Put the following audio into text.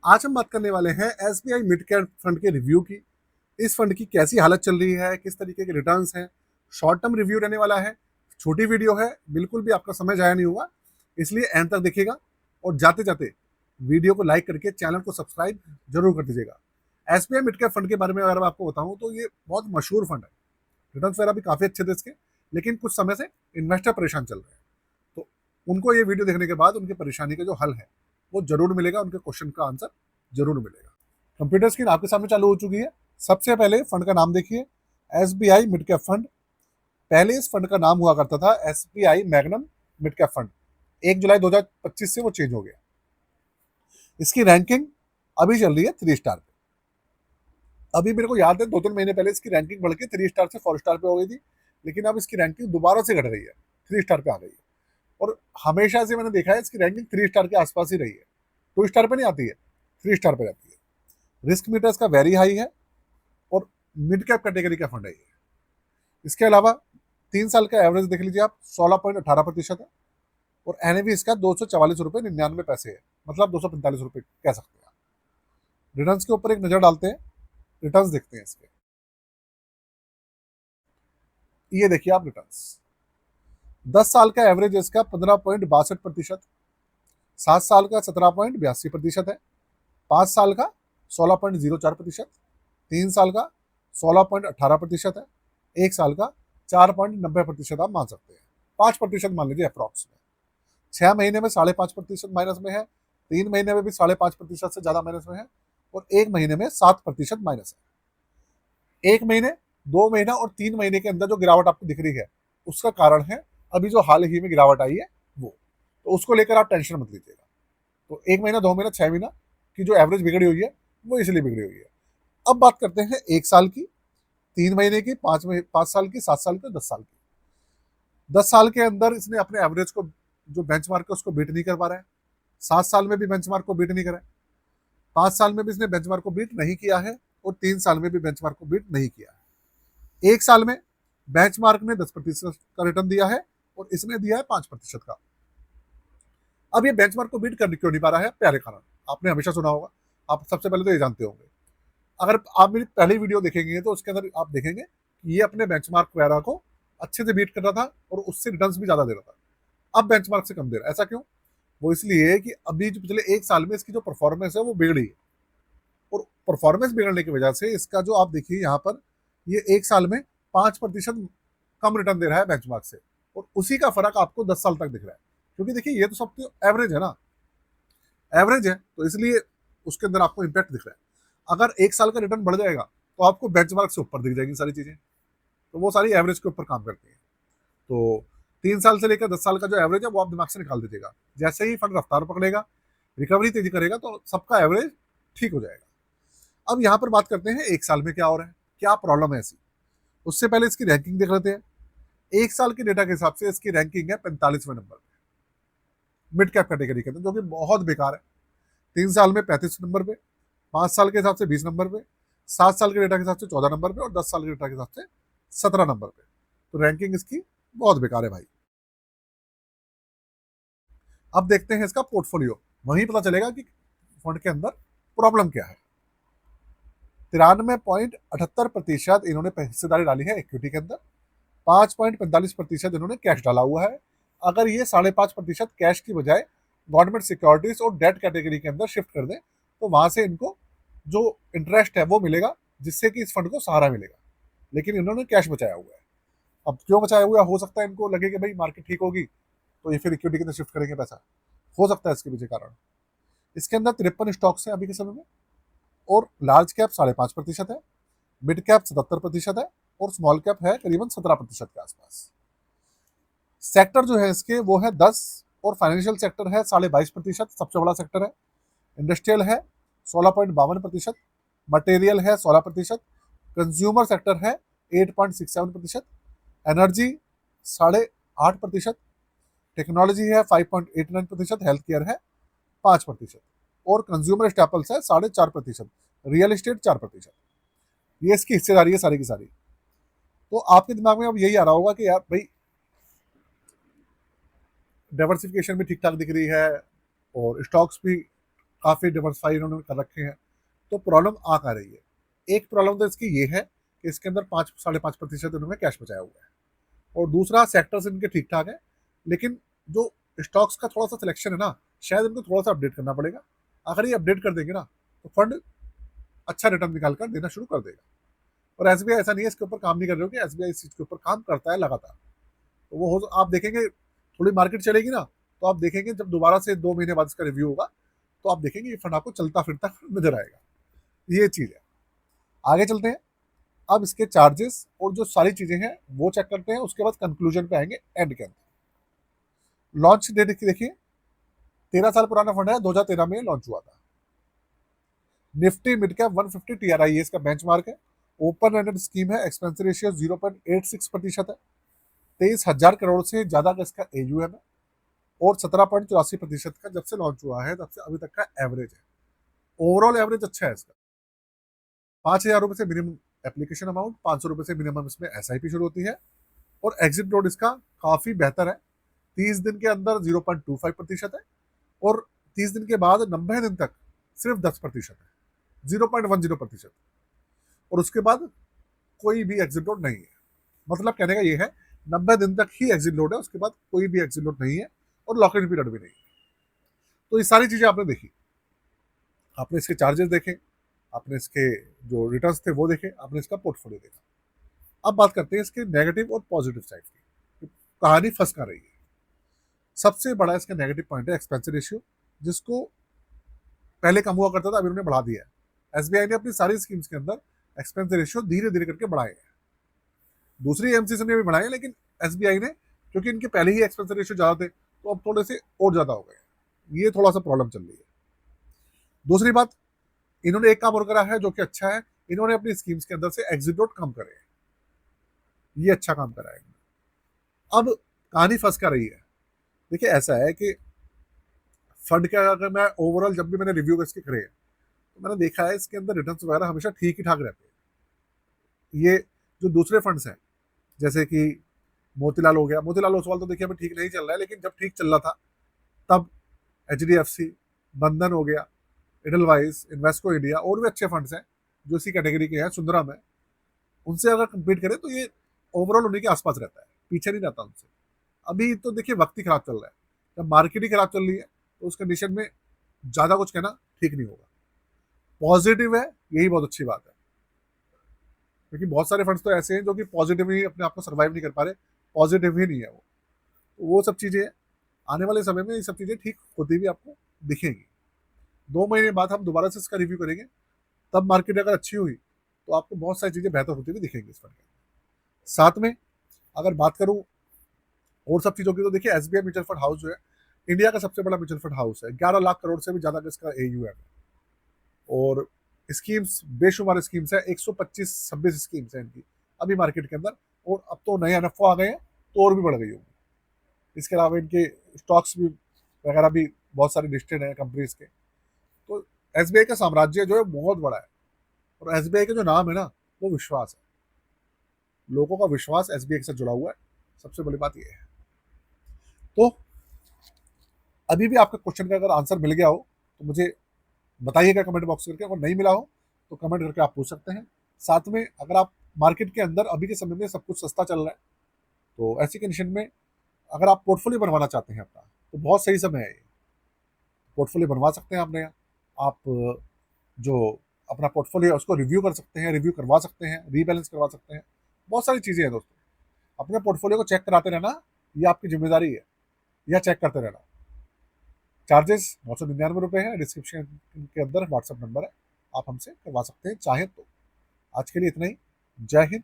आज हम बात करने वाले हैं एसबीआई मिड कैप फंड के रिव्यू की। इस फंड की कैसी हालत चल रही है, किस तरीके के रिटर्न्स हैं। शॉर्ट टर्म रिव्यू रहने वाला है, छोटी वीडियो है, बिल्कुल भी आपका समय जाया नहीं होगा, इसलिए एंड तक देखिएगा। और जाते जाते वीडियो को लाइक करके चैनल को सब्सक्राइब जरूर कर दीजिएगा। एसबीआई मिड कैप फंड के बारे में अगर मैं आपको बताऊं तो ये बहुत मशहूर फंड है। रिटर्न वगैरह भी काफी अच्छे थे इसके, लेकिन कुछ समय से इन्वेस्टर परेशान चल रहे हैं। तो उनको ये वीडियो देखने के बाद उनकी परेशानी का जो हल है वो जरूर मिलेगा, उनके क्वेश्चन का आंसर जरूर मिलेगा। कंप्यूटर स्क्रीन आपके सामने चालू हो चुकी है। सबसे पहले फंड का नाम देखिए, एसबीआई मिड कैप फंड। पहले इस फंड का नाम हुआ करता था SBI magnum mid cap fund. 1 जुलाई 2025 से वो चेंज हो गया। इसकी रैंकिंग अभी चल रही है 3 स्टार पे। अभी मेरे को याद है 2-3 महीने पहले इसकी रैंकिंग बढ़ के 3 स्टार से 4 स्टार पे हो गई थी, लेकिन अब इसकी रैंकिंग दोबारा से घट रही है, 3 स्टार पे आ गई है। और हमेशा से मैंने देखा है इसकी रैंकिंग 3 स्टार के आसपास ही रही है। 2 स्टार पे नहीं आती है, 3 स्टार पे रहती है। रिस्क मीटर इसका वेरी हाई है और मिड कैप कैटेगरी का फंड है ये। इसके अलावा 3 साल का एवरेज देख लीजिए आप, 16.18% है। और एनएवी इसका 244 रुपये 99 पैसे है, मतलब 245 रुपये कह सकते हैं आप। रिटर्न्स के ऊपर एक नजर डालते हैं, रिटर्न्स देखते हैं इसके। ये देखिए आप रिटर्न्स, 10 साल का एवरेज इसका 15.62%, 7 साल का 17.82% है, 5 साल का 16.04%, 3 साल का 16.18% है, 1 साल का 4.90% आप मान सकते हैं। 5% मान लीजिए अप्रॉक्स में। 6 महीने में 5.5% माइनस में है, 3 महीने में भी 5.5% से ज्यादा माइनस में है, और 1 महीने में 7% माइनस है। 1 महीने, 2 महीना और 3 महीने के अंदर जो गिरावट आपको दिख रही है उसका कारण है अभी जो हाल ही में गिरावट आई है वो। तो उसको लेकर आप टेंशन मत लीजिएगा। तो 1 महीना, 2 महीना, 6 महीना की जो एवरेज बिगड़ी हुई है वो इसलिए बिगड़ी हुई है। अब बात करते हैं 1 साल की, 3 महीने की, 5 साल की, 7 साल की, 10 साल की। 10 साल के अंदर इसने अपने एवरेज को, जो बेंचमार्क है उसको बीट नहीं कर पा रहा है। 7 साल में भी बेंचमार्क को बीट नहीं करा है। 5 साल में भी इसने बेंचमार्क को बीट नहीं किया है, और 3 साल में भी बेंचमार्क को बीट नहीं किया है। 1 साल में बेंचमार्क ने 10% का रिटर्न दिया है और इसने दिया है 5% का। अब ये बेंचमार्क को बीट कर क्यों नहीं पा रहा है? प्यारे कारण आपने हमेशा सुना होगा, आप सबसे पहले तो ये जानते होंगे। अगर आप मेरी पहली वीडियो देखेंगे तो उसके अंदर आप देखेंगे कि ये अपने बेंचमार्क वगैरह को अच्छे से बीट कर रहा था और उससे रिटर्न्स भी ज्यादा दे रहा था। अब बेंचमार्क से कम दे रहा है। ऐसा क्यों? वो इसलिए कि अभी जो पिछले 1 साल में इसकी जो परफॉर्मेंस है वो बिगड़ी है, और परफॉर्मेंस बिगड़ने की वजह से इसका जो आप देखिए यहाँ पर, ये 1 साल में 5% कम रिटर्न दे रहा है बेंचमार्क से, और उसी का फर्क आपको 10 साल तक दिख रहा है। क्योंकि देखिए ये तो सब तो एवरेज है ना, एवरेज है, तो इसलिए उसके अंदर आपको इम्पैक्ट दिख रहा है। अगर 1 साल का रिटर्न बढ़ जाएगा तो आपको बेंचमार्क से ऊपर दिख जाएगी सारी चीजें। तो वो सारी एवरेज के ऊपर काम करती है। तो 3 साल से लेकर 10 साल का जो एवरेज है वो आप दिमाग से निकाल दीजिएगा। जैसे ही फंड रफ्तार पकड़ेगा, रिकवरी तेजी करेगा, तो सबका एवरेज ठीक हो जाएगा। अब यहाँ पर बात करते हैं 1 साल में क्या हो रहा है, क्या प्रॉब्लम है ऐसी। उससे पहले इसकी रैंकिंग देख लेते हैं। 1 साल के डेटा के हिसाब से इसकी रैंकिंग है 45वें नंबर पे मिड कैप कैटेगरी के अंदर, जो कि बहुत बेकार है। 3 साल में 35 नंबर पे, 5 साल के हिसाब से 20 नंबर पे, 7 साल के डेटा के हिसाब से 14 नंबर पे, और 10 साल के डेटा के हिसाब से 17 नंबर पे। तो रैंकिंग इसकी बहुत बेकार है भाई। अब देखते हैं इसका पोर्टफोलियो, वहीं पता चलेगा कि फंड के अंदर प्रॉब्लम क्या है। 93.78% इन्होंने हिस्सेदारी डाली है इक्विटी के अंदर, 5.45% इन्होंने कैश डाला हुआ है। अगर ये 5.5% कैश की बजाय गवर्नमेंट सिक्योरिटीज और डेट कैटेगरी के अंदर शिफ्ट कर दें तो वहां से इनको जो इंटरेस्ट है वो मिलेगा, जिससे कि इस फंड को सहारा मिलेगा। लेकिन इन्होंने कैश बचाया हुआ है। अब क्यों बचाया हुआ है? हो सकता है इनको लगे कि भाई मार्केट ठीक होगी तो ये फिर इक्विटी के अंदर शिफ्ट करेंगे पैसा, हो सकता है इसके पीछे कारण। इसके अंदर 53 स्टॉक्स हैं अभी के समय में, और लार्ज कैप 5.5% है, मिड कैप 77% है, और स्मॉल कैप है करीबन 17% के आसपास। सेक्टर जो है इसके वो है 10, और फाइनेंशियल सेक्टर है 22.5%, सबसे बड़ा सेक्टर है। इंडस्ट्रियल है 16.52%, मटेरियल है 16%, कंज्यूमर सेक्टर है 8.67%, एनर्जी 8.5%, टेक्नोलॉजी है 5.89%, हेल्थ केयर है 5%, और कंज्यूमर स्टेपल्स है 4.5%, रियल एस्टेट 4%। ये इसकी हिस्सेदारी है सारी की सारी। तो आपके दिमाग में अब यही आ रहा होगा कि यार भाई डाइवर्सिफिकेशन भी ठीक ठाक दिख रही है और स्टॉक्स भी काफ़ी डिवर्सिफाई इन्होंने कर रखे हैं, तो प्रॉब्लम आ कहाँ रही है? एक प्रॉब्लम तो इसकी ये है कि इसके अंदर 5-5.5% इन्होंने कैश बचाया हुआ है, और दूसरा सेक्टर्स इनके ठीक ठाक है, लेकिन जो स्टॉक्स का थोड़ा सा सिलेक्शन है ना, शायद इनको थोड़ा सा अपडेट करना पड़ेगा। अगर ये अपडेट कर देंगे ना, तो फंड अच्छा रिटर्न निकाल कर देना शुरू कर देगा। और एसबीआई ऐसा नहीं है इसके ऊपर काम नहीं कर रहे हो, कि एसबीआई इस चीज़ के ऊपर काम करता है लगातार। तो वो हो, आप देखेंगे थोड़ी मार्केट चलेगी ना, तो आप देखेंगे जब दोबारा से 2 महीने बाद इसका रिव्यू होगा, तो आप देखेंगे ये फंड आपको चलता फिरता नजर आएगा। ये चीज़ है। आगे चलते हैं। अब इसके चार्जेस और जो सारी चीजें हैं वो चेक करते हैं, उसके बाद कंक्लूजन पे आएंगे एंड के अंदर। लॉन्च डेट देखिए, 13 साल पुराना फंड है, 2013 में लॉन्च हुआ था। निफ्टी मिड कैप 150 TRI इसका बेंचमार्क है। ओपन एंडेड स्कीम है, एक्सपेंस रेशियो 0.86% है। 23,000 करोड़ से ज्यादा का इसका AUM है, और 17.84% का जब से लॉन्च हुआ है तब से अभी तक का एवरेज है। ओवरऑल एवरेज अच्छा है इसका। 5,000 रुपए से मिनिमम एप्लीकेशन अमाउंट, 500 रुपए से मिनिमम इसमें SIP शुरू होती है, और एग्जिट रोड इसका काफी बेहतर है। 30 दिन के अंदर 0.25% है, और 30 दिन के बाद 90 दिन तक सिर्फ 10% है, 0.10%। और उसके बाद कोई भी एग्जिट लोड नहीं है। मतलब कहने का ये है, 90 दिन तक ही एग्जिट लोड है, उसके बाद कोई भी एग्जिट लोड नहीं है, और लॉक इन पीरियड भी नहीं है। तो ये सारी चीजें आपने देखी, आपने इसके चार्जेस देखे, आपने इसके जो रिटर्न्स थे वो देखे, आपने इसका पोर्टफोलियो देखा। अब बात करते हैं इसके नेगेटिव और पॉजिटिव साइड की, कहानी फंस कर रही है। सबसे बड़ा इसका नेगेटिव पॉइंट है एक्सपेंस रेशियो, जिसको पहले कम हुआ करता था, अभी उन्होंने बढ़ा दिया है। एसबीआई ने अपनी सारी स्कीम्स के अंदर एक्सपेंस रेशियो धीरे धीरे करके बढ़ाए हैं। दूसरी एमसीसी ने भी बढ़ाए, लेकिन एसबीआई ने, क्योंकि इनके पहले ही एक्सपेंस रेशियो ज्यादा थे, तो अब थोड़े से और ज्यादा हो गए। ये थोड़ा सा प्रॉब्लम चल रही है। दूसरी बात, इन्होंने एक काम और करा है जो कि अच्छा है, इन्होंने अपनी स्कीम्स के अंदर से एग्जिट लोड कम करे हैं। ये अच्छा काम करा है। अब कहानी फंस कर रही है। देखिए ऐसा है कि फंड का अगर मैं ओवरऑल जब भी मैंने रिव्यू इसके करे हैं, तो मैंने देखा है इसके अंदर रिटर्न्स वगैरह हमेशा ठीक ही ठाक रहते हैं। ये जो दूसरे फंड्स हैं, जैसे कि मोतीलाल हो गया, मोतीलाल ओसवाल तो देखिए अभी ठीक नहीं चल रहा है, लेकिन जब ठीक चल रहा था तब HDFC, बंधन हो गया, इडलवाइज, इन्वेस्को इंडिया, और भी अच्छे फंड्स हैं जो इसी कैटेगरी के हैं, सुंदरम है, उनसे अगर कंपीट करें तो ये ओवरऑल उन्हीं के आसपास रहता है, पीछे नहीं रहता उनसे। अभी तो देखिए वक्त ही खराब चल रहा है, जब मार्केट ही खराब चल रही है, तो उस कंडीशन में ज्यादा कुछ कहना ठीक नहीं होगा। पॉजिटिव है, यही बहुत अच्छी बात है, क्योंकि बहुत सारे फंड्स तो ऐसे हैं जो कि पॉजिटिव ही अपने आप को सर्वाइव नहीं कर पा रहे, पॉजिटिव ही नहीं है वो। तो वो सब चीजें आने वाले समय में ये सब चीजें ठीक होती हुई आपको दिखेंगी। 2 महीने बाद हम दोबारा से इसका रिव्यू करेंगे, तब मार्केट अगर अच्छी हुई तो आपको बहुत सारी चीजें बेहतर होती हुई दिखेंगी इस फंड के। साथ में अगर बात करूं और सब चीजों की, तो देखिए SBI म्यूचुअल फंड हाउस जो है, इंडिया का सबसे बड़ा म्यूचुअल फंड हाउस है। 11 लाख करोड़ से भी ज्यादा का इसका AUM है, और स्कीम्स बेशुमार स्कीम्स है, 125-26 स्कीम्स है इनकी अभी मार्केट के अंदर। और अब तो नए NFO आ गए हैं, तो और भी बढ़ गई होंगी। इसके अलावा इनके स्टॉक्स भी वगैरह भी बहुत सारे लिस्टेड हैं कंपनीज के। तो SBI का साम्राज्य जो है बहुत बड़ा है, और SBI का जो नाम है ना, वो विश्वास है। लोगों का विश्वास SBI के साथ जुड़ा हुआ है, सबसे बड़ी बात यह है। तो अभी भी आपका क्वेश्चन का अगर आंसर मिल गया हो तो मुझे बताइएगा कमेंट बॉक्स करके, अगर नहीं मिला हो तो कमेंट करके आप पूछ सकते हैं। साथ में अगर आप मार्केट के अंदर अभी के समय में सब कुछ सस्ता चल रहा है, तो ऐसी कंडीशन में अगर आप पोर्टफोलियो बनवाना चाहते हैं अपना, तो बहुत सही समय है ये। पोर्टफोलियो बनवा सकते हैं अपने यहाँ। आप जो अपना पोर्टफोलियो उसको रिव्यू कर सकते हैं, रिव्यू करवा सकते हैं, रीबैलेंस करवा सकते हैं। बहुत सारी चीज़ें हैं दोस्तों। अपने पोर्टफोलियो को चेक कराते रहना, ये आपकी जिम्मेदारी है, या चेक करते रहना। चार्जेस 999 है। डिस्क्रिप्शन के अंदर व्हाट्सएप नंबर है, आप हमसे करवा सकते हैं चाहे तो। आज के लिए इतना ही। जय हिंद,